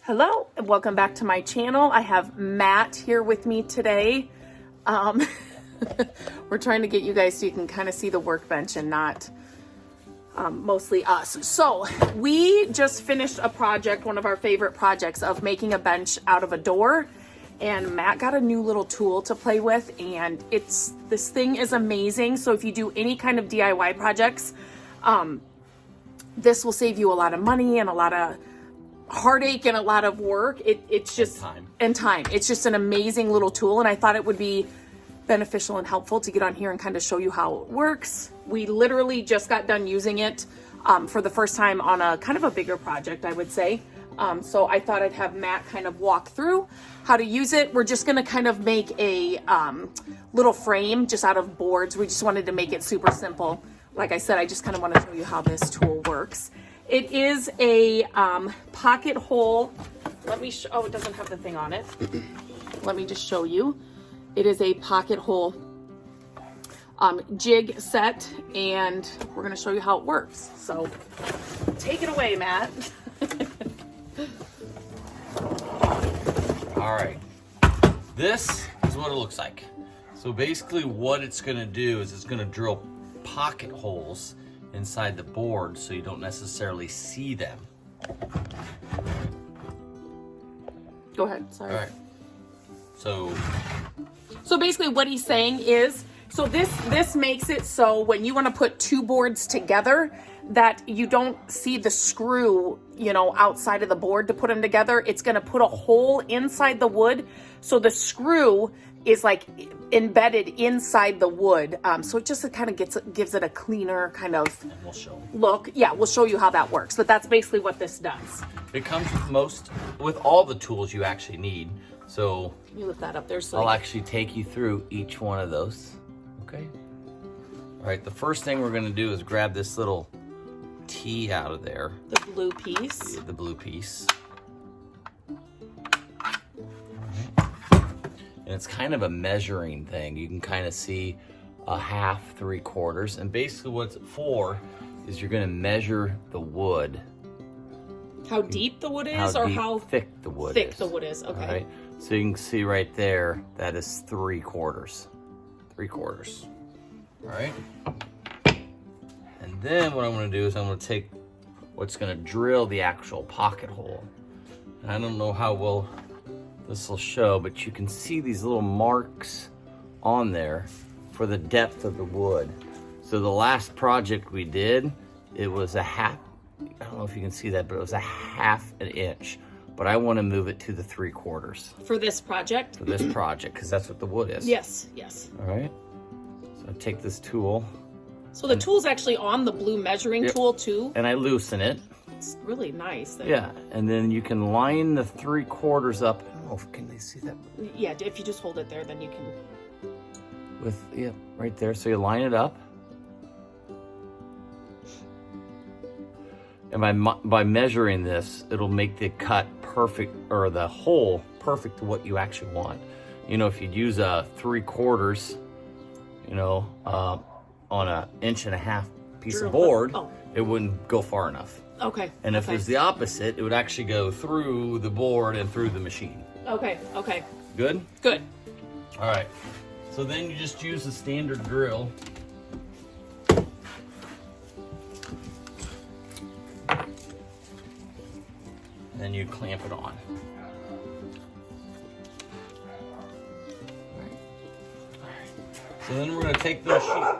Hello and welcome back to my channel. I have Matt here with me today. We're trying to get you guys so you can kind of see the workbench and not mostly us. So we just finished a project, one of our favorite projects, of making a bench out of a door. And Matt got a new little tool to play with, and this thing is amazing. So if you do any kind of DIY projects, this will save you a lot of money and a lot of heartache and a lot of work. It's just time. It's just an amazing little tool, and I thought it would be beneficial and helpful to get on here and kind of show you how it works. We literally just got done using it for the first time on a kind of a bigger project, I would say. So I thought I'd have Matt kind of walk through how to use it. We're just going to kind of make a little frame just out of boards. We just wanted to make it super simple. Like I said, I just kind of want to show you how this tool works. It is a pocket hole. Let me show, oh, it doesn't have the thing on it. Let me just show you. It is a pocket hole jig set, and we're going to show you how it works. So take it away, Matt. All right, this is what it looks like. So basically what it's going to do is it's going to drill pocket holes inside the board so you don't necessarily see them. Go ahead, sorry. All right. So basically what he's saying is, so this makes it so when you want to put two boards together that you don't see the screw, you know, outside of the board to put them together. It's going to put a hole inside the wood. So the screw is like embedded inside the wood. So it just kind of gives it a cleaner kind of look. Yeah, we'll show you how that works. But that's basically what this does. It comes with all the tools you actually need. So can you lift that up there? So I'll actually take you through each one of those. Okay. All right, the first thing we're going to do is grab this little T out of there. The blue piece. The blue piece. And it's kind of a measuring thing. You can kind of see a half, 3/4. And basically what it's for is you're going to measure the wood. How deep the wood is, or how thick the wood is. Thick the wood is, okay. All right. So you can see right there, that is 3/4. 3/4. All right. And then what I'm going to do is I'm going to take what's going to drill the actual pocket hole. And I don't know how well this will show, but you can see these little marks on there for the depth of the wood. So the last project we did, it was a half, I don't know if you can see that, but it was a half an inch. But I want to move it to the 3/4. For this project? For this project, because that's what the wood is. Yes, yes. All right. So I take this tool. So the tool's actually on the blue measuring tool too? And I loosen it. It's really nice. Yeah, and then you can line the 3/4 up. I don't know if, can they see that? Yeah, if you just hold it there, then you can. Yeah, right there. So you line it up. And by measuring this, it'll make the cut perfect, or the hole perfect to what you actually want. You know, if you'd use a 3/4, you know, on an 1.5 inch piece of board, it wouldn't go far enough. Okay. And if it's the opposite, it would actually go through the board and through the machine. Okay, okay. Good? Good. All right. So then you just use the standard drill. Then you clamp it on. All right. So then we're going to take the machine.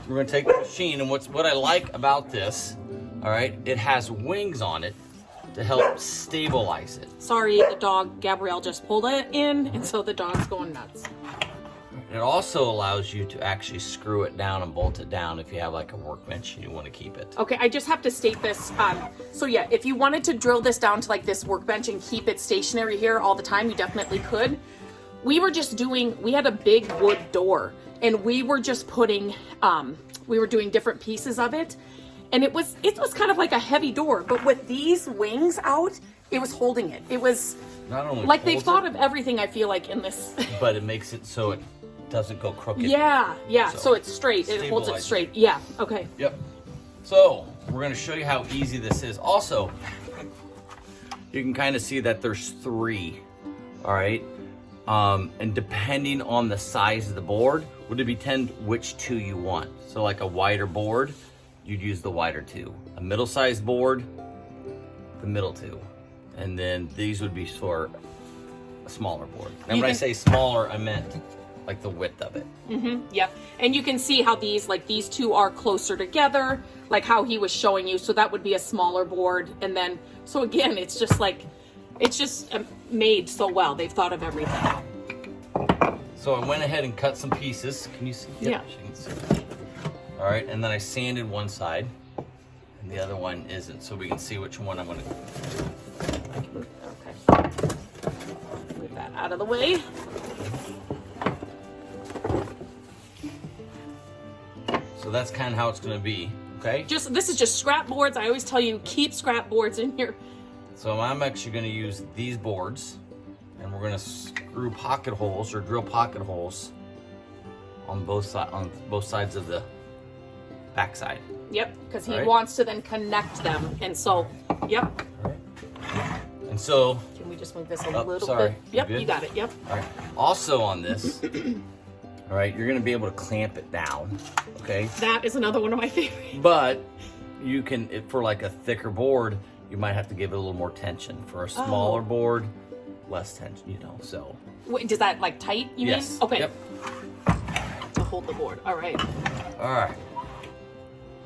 We're going to take the machine, and what I like about this, all right, it has wings on it to help stabilize it. Sorry, the dog, Gabrielle, just pulled it in, and so the dog's going nuts. It also allows you to actually screw it down and bolt it down if you have like a workbench and you want to keep it. Okay, I just have to state this. So yeah, if you wanted to drill this down to like this workbench and keep it stationary here all the time, you definitely could. We had a big wood door, and we were just putting, we were doing different pieces of it. And it was kind of like a heavy door, but with these wings out, it was holding it. It was not only like they've thought of everything, I feel like, in this. But it makes it so it doesn't go crooked. Yeah, yeah. So it's straight. It holds it straight. Yeah. Okay. Yep. So we're going to show you how easy this is. Also, you can kind of see that there's 3, all right? And depending on the size of the board, would it depend which 2 you want. So like a wider board, you'd use the wider 2. A middle-sized board, the middle 2. And then these would be for a smaller board. And when I say smaller, I meant like the width of it. Yep. And you can see how these 2 are closer together, like how he was showing you. So that would be a smaller board. And then, so again, it's just made so well. They've thought of everything. So I went ahead and cut some pieces. Can you see? Yeah. She can see. All right, and then I sanded one side, and the other one isn't, so we can see which one I'm gonna. Okay. Move that out of the way. So that's kind of how it's gonna be. Okay. This is just scrap boards. I always tell you, keep scrap boards in here. So I'm actually gonna use these boards, and we're gonna screw pocket holes or drill pocket holes on both sides of the backside. Yep, because he wants to then connect them, and so, yep. All right. And so, can we just move this a little sorry. bit? Yep, You you got it. Yep. All right. Also on this, all right, you're gonna be able to clamp it down. Okay. That is another one of my favorites. But you can, for like a thicker board, you might have to give it a little more tension. For a smaller board, less tension. You know, so. Wait, does that like tight? You Yes. mean? Okay. Yep. To hold the board. All right. All right.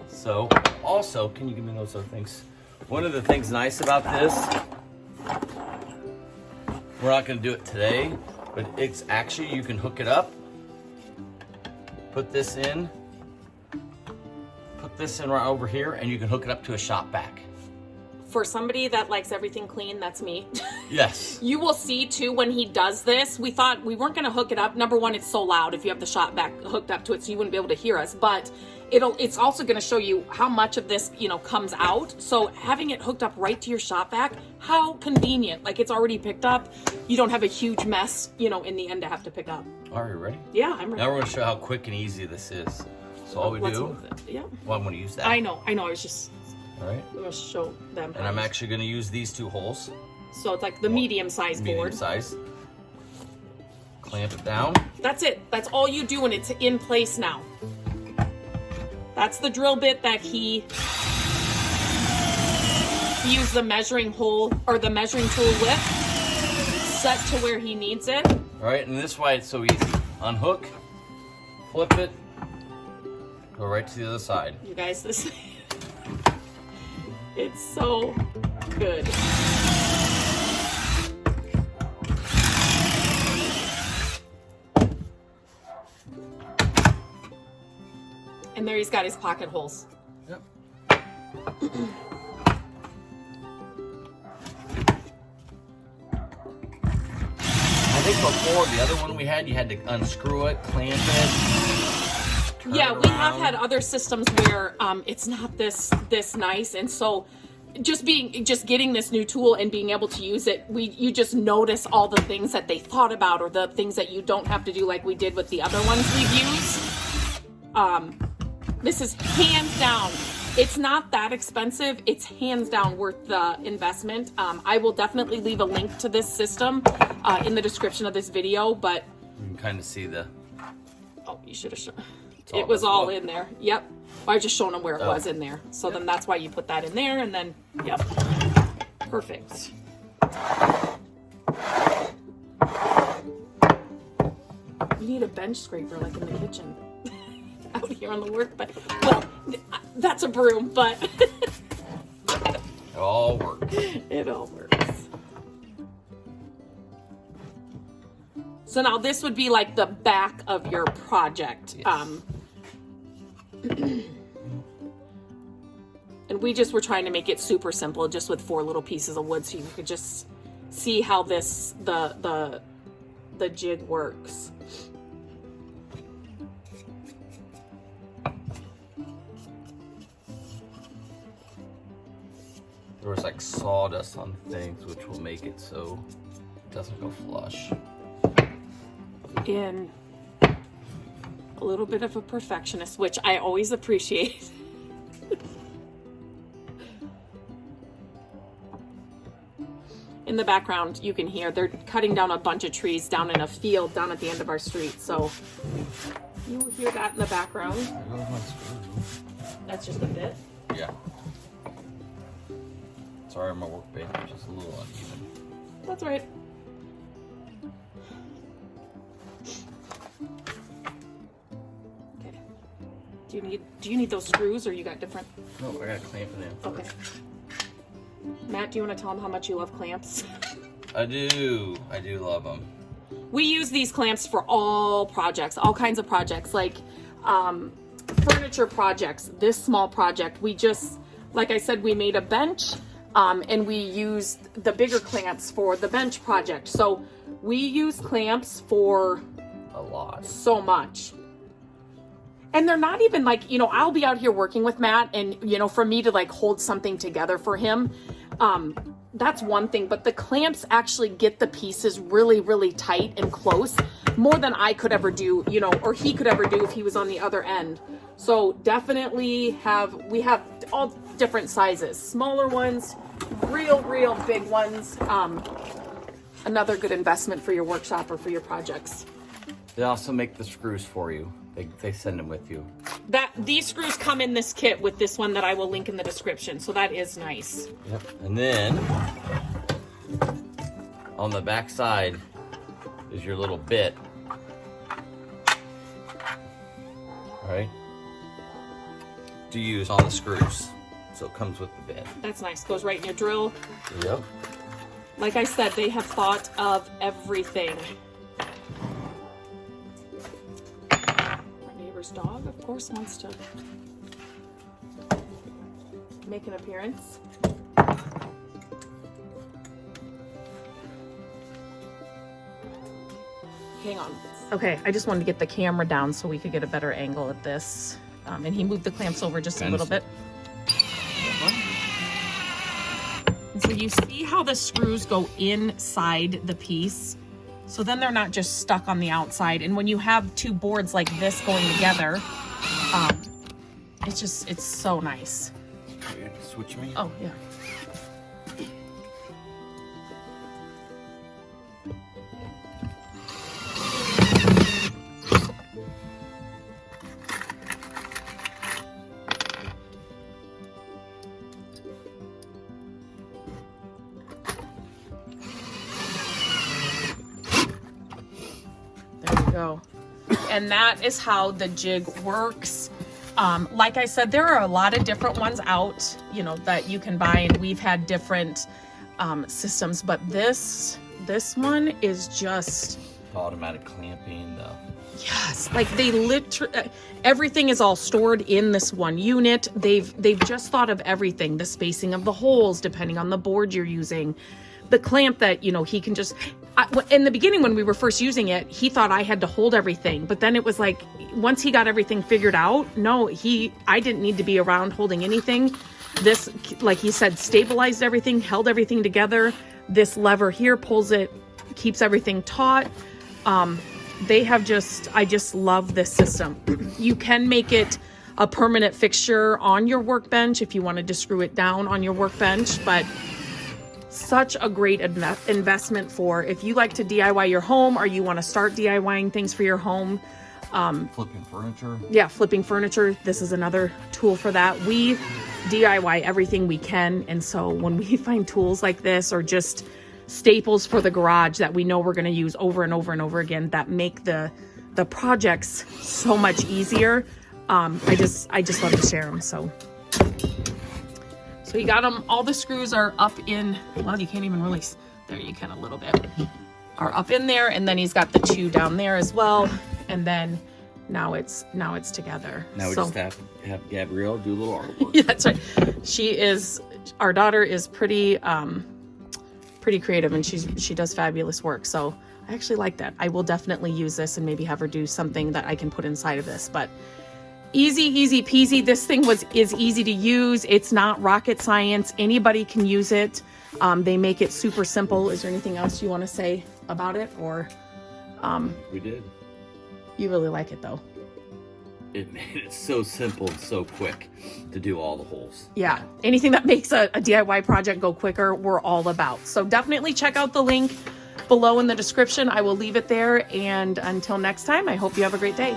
So, also, can you give me those other things? One of the things nice about this, we're not going to do it today, but it's actually, you can hook it up, put this in right over here, and you can hook it up to a shop vac. For somebody that likes everything clean, that's me. Yes. You will see too when he does this. We thought we weren't going to hook it up. Number one, it's so loud if you have the shop vac hooked up to it, so you wouldn't be able to hear us. But it's also going to show you how much of this comes out. So having it hooked up right to your shop vac, how convenient! Like it's already picked up. You don't have a huge mess, in the end to have to pick up. Are you ready? Yeah, I'm ready. Now we're going to show how quick and easy this is. So all we do. Yeah. Well, I'm going to use that. I know. I was just. All right. I'm going to show them. And I'm actually going to use these 2 holes. So it's like the medium-sized board. Medium size. Clamp it down. That's it. That's all you do, and it's in place now. That's the drill bit that he used the measuring hole or the measuring tool with, set to where he needs it. All right, and this way it's so easy. Unhook, flip it, go right to the other side. You guys, this it's so good. And there he's got his pocket holes. Yep. I think before, the other one we had, you had to unscrew it, clamp it. Yeah, we have had other systems where it's not this nice, and so just getting this new tool and being able to use it, you just notice all the things that they thought about, or the things that you don't have to do like we did with the other ones we've used. This is hands down. It's not that expensive. It's hands down worth the investment. I will definitely leave a link to this system in the description of this video, but you can kind of see the. Oh, you should have shown. It was all in there. Yep. I was just showing them where it was in there. So then that's why you put that in there, and then, yep. Perfect. You need a bench scraper like in the kitchen. Out here on the work, but, well, that's a broom, but. It all works. It all works. So now this would be like the back of your project. Yes. And we just were trying to make it super simple, just with 4 little pieces of wood, so you could just see how the jig works. There was like sawdust on things, which will make it so it doesn't go flush. In a little bit of a perfectionist, which I always appreciate. in the background, you can hear they're cutting down a bunch of trees down in a field down at the end of our street. So you will hear that in the background. That's just a bit. Yeah. Sorry, my workbench is just a little uneven. That's right. Okay. Do you need those screws, or you got different? No, I got a clamp in there. Okay. Matt, do you want to tell them how much you love clamps? I do love them. We use these clamps for all projects, all kinds of projects, like furniture projects. This small project, we just, like I said, we made a bench, and we used the bigger clamps for the bench project. So we use clamps for a lot, so much. And they're not even like, you know, I'll be out here working with Matt, and, you know, for me to like hold something together for him, that's one thing, but the clamps actually get the pieces really, really tight and close, more than I could ever do, you know, or he could ever do if he was on the other end. So definitely we have all different sizes, smaller ones, real big ones. Another good investment for your workshop or for your projects. They also make the screws for you. They send them with you. These screws come in this kit with this one that I will link in the description. So that is nice. Yep. And then on the back side is your little bit. All right. To use on the screws. So it comes with the bit. That's nice. Goes right in your drill. Yep. Like I said, they have thought of everything. Dog, of course, wants to make an appearance. Hang on. Okay, I just wanted to get the camera down so we could get a better angle at this. And he moved the clamps over just a little bit. And so you see how the screws go inside the piece? So then they're not just stuck on the outside. And when you have two boards like this going together, it's so nice. You have to switch me? Oh, yeah. Go. And that is how the jig works. Like I said, there are a lot of different ones out, you know, that you can buy, and we've had different systems, but this one is just automatic clamping though. Yes, like they literally everything is all stored in this one unit. They've just thought of everything, the spacing of the holes depending on the board you're using, the clamp that, you know, he can just in the beginning when we were first using it, he thought I had to hold everything, but then it was like once he got everything figured out, no, I didn't need to be around holding anything. This, like he said, stabilized everything, held everything together. This lever here pulls it, keeps everything taut. I just love this system. You can make it a permanent fixture on your workbench if you wanted to screw it down on your workbench, but such a great investment for if you like to DIY your home or you want to start DIYing things for your home. Flipping furniture. Yeah, flipping furniture. This is another tool for that. We DIY everything we can, and so when we find tools like this or just staples for the garage that we know we're going to use over and over and over again that make the projects so much easier, I just love to share them. So you got them. All the screws are up in, well, you can't even really, there you can a little bit, are up in there, and then he's got the two down there as well, and then now it's together. Now we just have Gabrielle do a little artwork. Yeah, that's right. Our daughter is pretty creative, and she does fabulous work. So I actually like that. I will definitely use this and maybe have her do something that I can put inside of this, but easy peasy. This thing is easy to use. It's not rocket science. Anybody can use it. They make it super simple. Is there anything else you want to say about it, or we did. You really like it though? it made it so simple and so quick to do all the holes. Yeah, anything that makes a DIY project go quicker, we're all about. So definitely check out the link below in the description. I will leave it there. And until next time, I hope you have a great day.